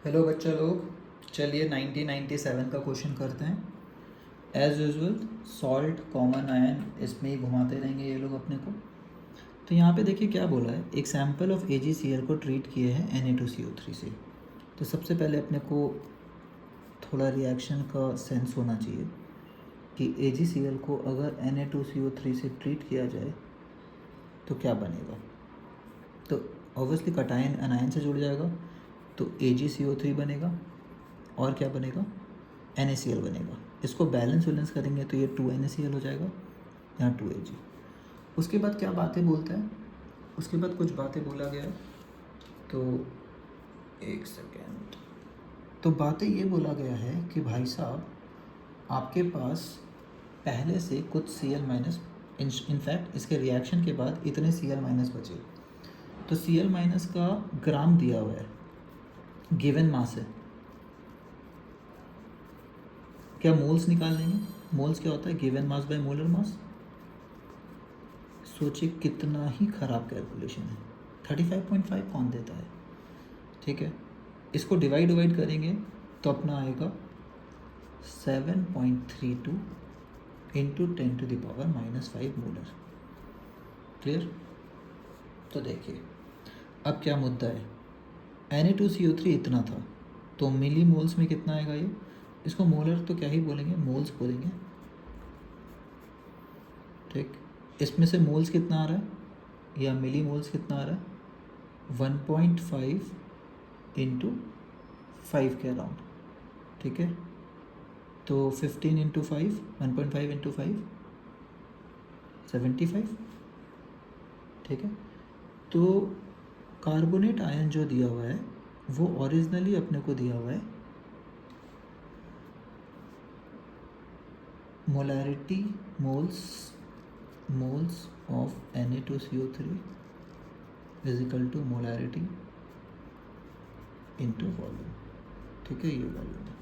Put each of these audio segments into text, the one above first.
Hello बच्चा लोग, चलिए 1997 का क्वेश्चन करते हैं। As usual salt common ion इसमें ही घुमाते रहेंगे ये लोग अपने को। तो यहाँ पे देखिए क्या बोला है, एक सैंपल ऑफ AgCl को ट्रीट किए हैं Na2CO3 से। तो सबसे पहले अपने को थोड़ा रिएक्शन का सेंस होना चाहिए कि AgCl को अगर Na2CO3 से ट्रीट किया जाए तो क्या बनेगा। तो ऑब्वियसली कटायन अनायन से जुड़ जाएगा, तो AgCO3 बनेगा और क्या बनेगा, NaCl बनेगा। इसको बैलेंस करेंगे तो ये 2NaCl हो जाएगा, यहाँ 2Ag। उसके बाद क्या बातें बोलता है, उसके बाद कुछ बातें बोला गया है। तो एक सेकेंड, तो बातें ये बोला गया है कि भाई साहब आपके पास पहले से कुछ Cl माइनस, इनफैक्ट इसके रिएक्शन के बाद इतने Cl माइनस बचे। तो Cl माइनस का ग्राम दिया हुआ है, गिवन मास है। क्या मोल्स निकाल लेंगे? मोल्स क्या होता है, given mass by molar mass. सोचिए कितना ही ख़राब कैलकुलेशन है। 35.5 कौन देता है? ठीक है, इसको डिवाइड करेंगे तो अपना आएगा 7.32 इंटू 10⁻⁻5 मोलर। क्लियर? तो देखिए अब क्या मुद्दा है, Na2CO3 इतना था, तो मिली मोल्स में कितना आएगा ये, इसको मोलर तो क्या ही बोलेंगे, मोल्स बोलेंगे। ठीक, इसमें से मोल्स कितना आ रहा है या मिली मोल्स कितना आ रहा है, 1.5 इंटू 5 के अराउंड। ठीक है, तो 15 इंटू 5, 1.5 इंटू 5, 75। ठीक है, तो कार्बोनेट आयन जो दिया हुआ है वो ओरिजिनली अपने को दिया हुआ है molarity moles of Na2CO3 is equal to molarity into volume. ठीक है, ये वॉल्यूम है,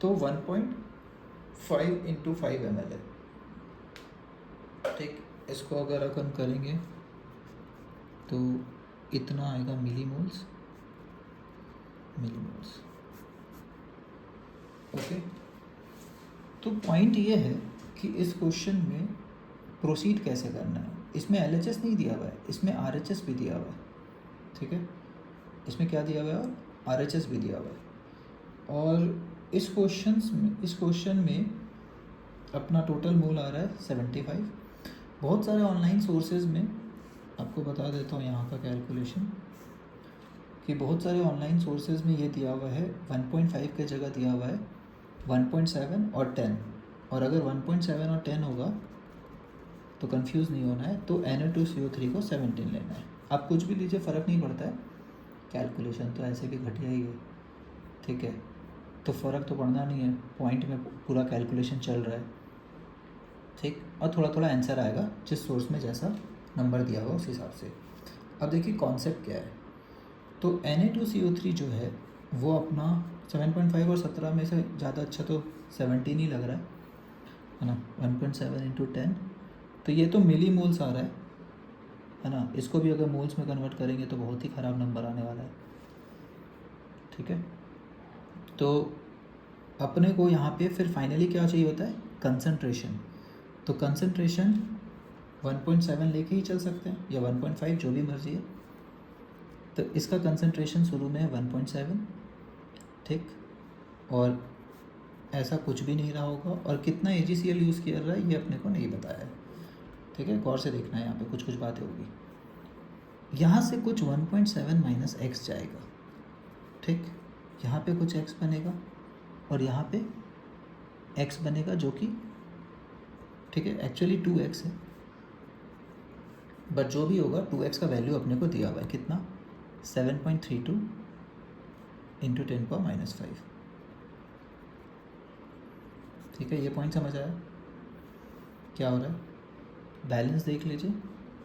तो 1.5 इंटू 5 ml है। ठीक, इसको अगर अपन करेंगे तो इतना आएगा मिलीमोल्स। ओके, तो पॉइंट ये है कि इस क्वेश्चन में प्रोसीड कैसे करना है। इसमें LHS नहीं दिया हुआ है, इसमें RHS भी दिया हुआ है। ठीक है, इसमें क्या दिया हुआ है और RHS भी दिया हुआ है। और इस क्वेश्चन में अपना टोटल मोल आ रहा है 75। बहुत सारे ऑनलाइन सोर्सेज में आपको बता देता हूँ यहाँ का कैलकुलेशन, कि बहुत सारे ऑनलाइन सोर्सेज में ये दिया हुआ है 1.5 के जगह दिया हुआ है 1.7 और 10। और अगर 1.7 और 10 होगा तो कंफ्यूज नहीं होना है, तो Na2CO3 को 17 लेना है। आप कुछ भी लीजिए, फ़र्क नहीं पड़ता है, कैलकुलेशन तो ऐसे भी घटिया ही है। ठीक है, तो फ़र्क तो पड़ना नहीं है, पॉइंट में पूरा कैलकुलेशन चल रहा है। ठीक, और थोड़ा थोड़ा आंसर आएगा, जिस सोर्स में जैसा नंबर दिया हुआ उस हिसाब से। अब देखिए कॉन्सेप्ट क्या है। तो Na2CO3 जो है वो अपना 7.5 और 17 में से ज़्यादा अच्छा तो 17 ही लग रहा है ना। 1.7 इंटू 10, तो ये तो मिली मोल्स आ रहा है ना। इसको भी अगर मोल्स में कन्वर्ट करेंगे तो बहुत ही ख़राब नंबर आने वाला है। ठीक है, तो अपने को यहाँ पे फिर फाइनली क्या चाहिए होता है, कंसंट्रेशन। तो कंसंट्रेशन 1.7 लेके ही चल सकते हैं या 1.5, जो भी मर्जी है। तो इसका कंसंट्रेशन शुरू में है 1.7। ठीक, और ऐसा कुछ भी नहीं रहा होगा, और कितना AgCl यूज़ किया रहा है ये अपने को नहीं बताया है। ठीक है, गौर से देखना है, यहाँ पे कुछ कुछ बातें होगी। यहाँ से कुछ 1.7 माइनस एक्स जाएगा। ठीक, यहाँ पे कुछ x बनेगा और यहाँ पे x बनेगा, जो कि ठीक है एक्चुअली 2x है, बट जो भी होगा 2x का वैल्यू अपने को दिया हुआ है कितना, 7.32 इंटू 10⁻⁻5। ठीक है, ये पॉइंट समझ आया क्या हो रहा है। बैलेंस देख लीजिए,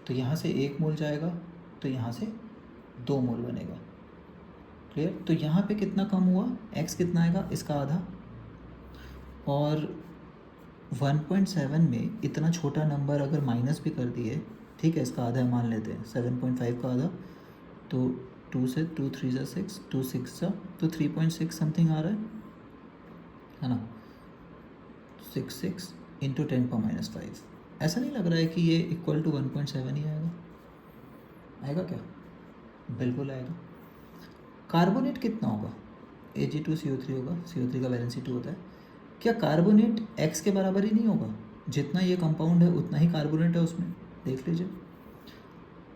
तो यहाँ से 1 मोल जाएगा तो यहाँ से 2 मोल बनेगा। क्लियर? तो यहाँ पे कितना कम हुआ, x कितना आएगा, इसका आधा। और 1.7 में इतना छोटा नंबर अगर माइनस भी कर दिए, ठीक है, इसका आधा मान लेते हैं, 7.5 का आधा, तो 2 से 2 3 ज़ा 6, 2 6 ज़ा तो 3.6 समथिंग आ रहा है ना, 6 इंटू 10⁻5। ऐसा नहीं लग रहा है कि ये इक्वल टू 1.7 ही आएगा? आएगा क्या? बिल्कुल आएगा। कार्बोनेट कितना होगा? Ag2CO3 होगा, CO3 का वैलेंसी 2 होता है। क्या कार्बोनेट x के बराबर ही नहीं होगा? जितना ये कंपाउंड है उतना ही कार्बोनेट है उसमें, देख लीजिए।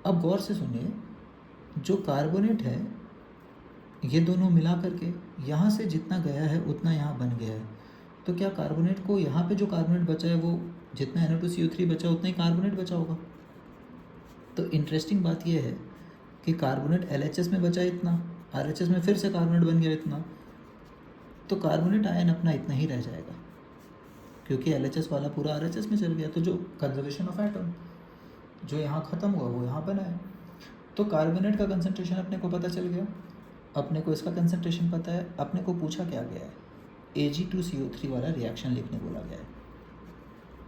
अब गौर से सुनिए, जो कार्बोनेट है ये दोनों मिला करके यहाँ से जितना गया है उतना यहाँ बन गया है, तो क्या कार्बोनेट को यहाँ पे जो कार्बोनेट बचा है वो जितना Na2CO3 बचा उतना ही कार्बोनेट बचा होगा? तो इंटरेस्टिंग बात यह है कि कार्बोनेट LHS में बचा इतना, RHS में फिर से कार्बोनेट बन गया इतना, तो कार्बोनेट आयन अपना इतना ही रह जाएगा क्योंकि LHS वाला पूरा RHS में चल गया। तो जो कंजर्वेशन ऑफ एटम जो यहाँ ख़त्म हुआ वो यहाँ बना है। तो कार्बोनेट का कंसंट्रेशन अपने को पता चल गया, अपने को इसका कंसंट्रेशन पता है। अपने को पूछा क्या गया है? Ag2CO3 वाला रिएक्शन लिखने बोला गया है।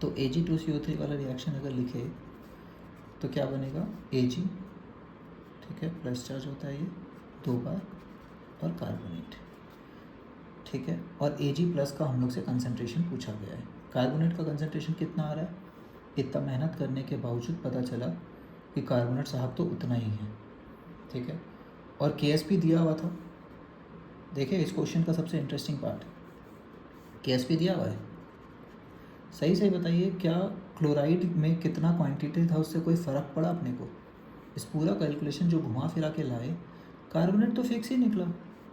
तो Ag2CO3 वाला रिएक्शन अगर लिखे तो क्या बनेगा? Ag, ठीक है, प्लस चार्ज होता है ये 2 बार और कार्बोनेट, ठीक है। और Ag प्लस का हम लोग से कंसंट्रेशन पूछा गया है। कार्बोनेट का कंसंट्रेशन कितना आ रहा है? इतना मेहनत करने के बावजूद पता चला कि कार्बोनेट साहब तो उतना ही है, ठीक है। और KSP दिया हुआ था। देखिए इस क्वेश्चन का सबसे इंटरेस्टिंग पार्ट, KSP दिया हुआ है। सही सही बताइए, क्या क्लोराइड में कितना क्वांटिटी था उससे कोई फ़र्क पड़ा अपने को? इस पूरा कैलकुलेशन जो घुमा फिरा के लाए, कार्बोनेट तो फिक्स ही निकला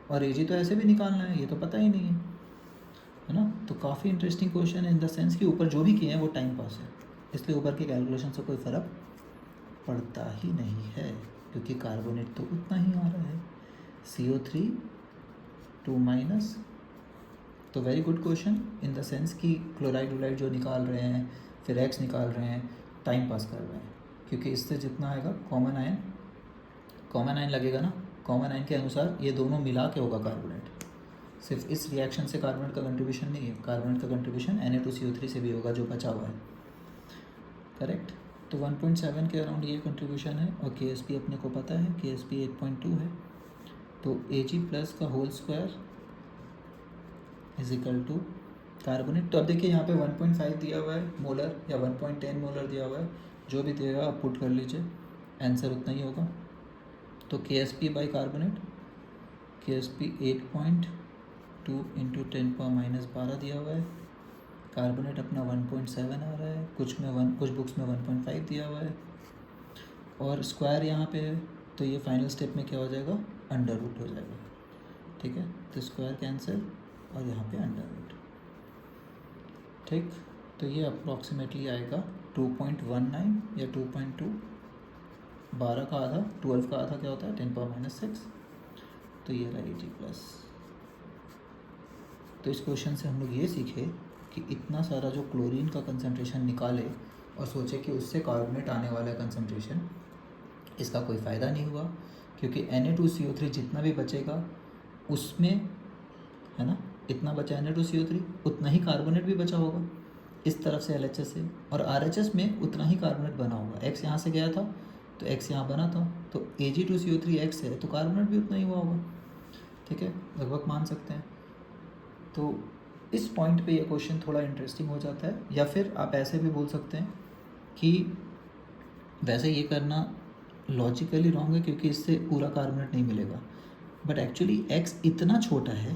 और Ag तो ऐसे भी निकालना है, ये तो पता ही नहीं है ना। तो काफ़ी इंटरेस्टिंग क्वेश्चन है इन द सेंस कि ऊपर जो भी किए हैं वो टाइम पास है, इसलिए ऊपर के कैलकुलेशन से कोई फ़र्क पड़ता ही नहीं है क्योंकि कार्बोनेट तो उतना ही आ रहा है, CO3 2-। तो very good question in the sense कि क्लोराइड व्लोराइड जो निकाल रहे हैं फिर X निकाल रहे हैं, टाइम पास कर रहे हैं, क्योंकि इससे जितना आएगा कॉमन आयन लगेगा ना, कॉमन आयन के अनुसार ये दोनों मिला के होगा कार्बोनेट। सिर्फ इस रिएक्शन से कार्बोनेट का कंट्रीब्यूशन नहीं है, कार्बोनेट का कंट्रीब्यूशन Na2CO3 से भी होगा जो बचा हुआ है, करेक्ट। तो 1.7 के अराउंड ये कंट्रीब्यूशन है और KSP अपने को पता है, KSP 8.2 है। तो Ag प्लस का whole square is equal to carbonate. तो अब देखिए यहाँ पे 1.5 दिया हुआ है मोलर या 1.10 मोलर दिया हुआ है, जो भी दिएगा आप पुट कर लीजिए, आंसर उतना ही होगा। तो KSP by carbonate, KSP 8.2 into 10⁻12 दिया हुआ है, कार्बोनेट अपना 1.7 आ रहा है, कुछ बुक्स में 1.5 दिया हुआ है और स्क्वायर यहाँ पे है, तो ये फाइनल स्टेप में क्या हो जाएगा? अंडर रूट हो जाएगा, ठीक है। तो स्क्वायर कैंसिल और यहाँ पे अंडर रूट, ठीक। तो ये अप्रॉक्सीमेटली आएगा 2.19 या 2.2, 12 का आधा, 12 का आधा क्या होता है? 10⁻6। तो ये रहा Ag प्लस। तो इस क्वेश्चन से हम लोग ये सीखे कि इतना सारा जो क्लोरीन का कंसंट्रेशन निकाले और सोचे कि उससे कार्बोनेट आने वाला कंसंट्रेशन, इसका कोई फ़ायदा नहीं हुआ क्योंकि Na2CO3 जितना भी बचेगा उसमें, है ना, इतना बचा Na2CO3 उतना ही कार्बोनेट भी बचा होगा इस तरफ से LHS से, और RHS में उतना ही कार्बोनेट बना होगा। X यहाँ से गया था तो X यहाँ बना था, तो Ag2CO3 X है तो कार्बोनेट भी उतना ही हुआ होगा, ठीक है, लगभग मान सकते हैं। तो इस पॉइंट पे ये क्वेश्चन थोड़ा इंटरेस्टिंग हो जाता है। या फिर आप ऐसे भी बोल सकते हैं कि वैसे ये करना लॉजिकली रॉन्ग है क्योंकि इससे पूरा कार्बोनेट नहीं मिलेगा, बट एक्चुअली X इतना छोटा है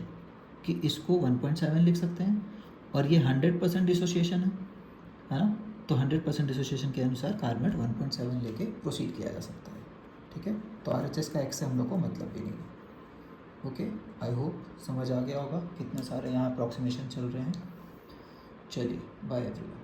कि इसको 1.7 लिख सकते हैं और ये 100% डिसोसिएशन है ना। तो 100% डिसोसिएशन के अनुसार कार्बोनेट 1.7 लेके प्रोसीड किया जा सकता है, ठीक है। तो RHS का X से हम लोग को मतलब भी नहीं है। ओके, आई होप समझ आ गया होगा, कितने सारे यहाँ अप्रॉक्सीमेशन चल रहे हैं। चलिए, बाय एवरीवन।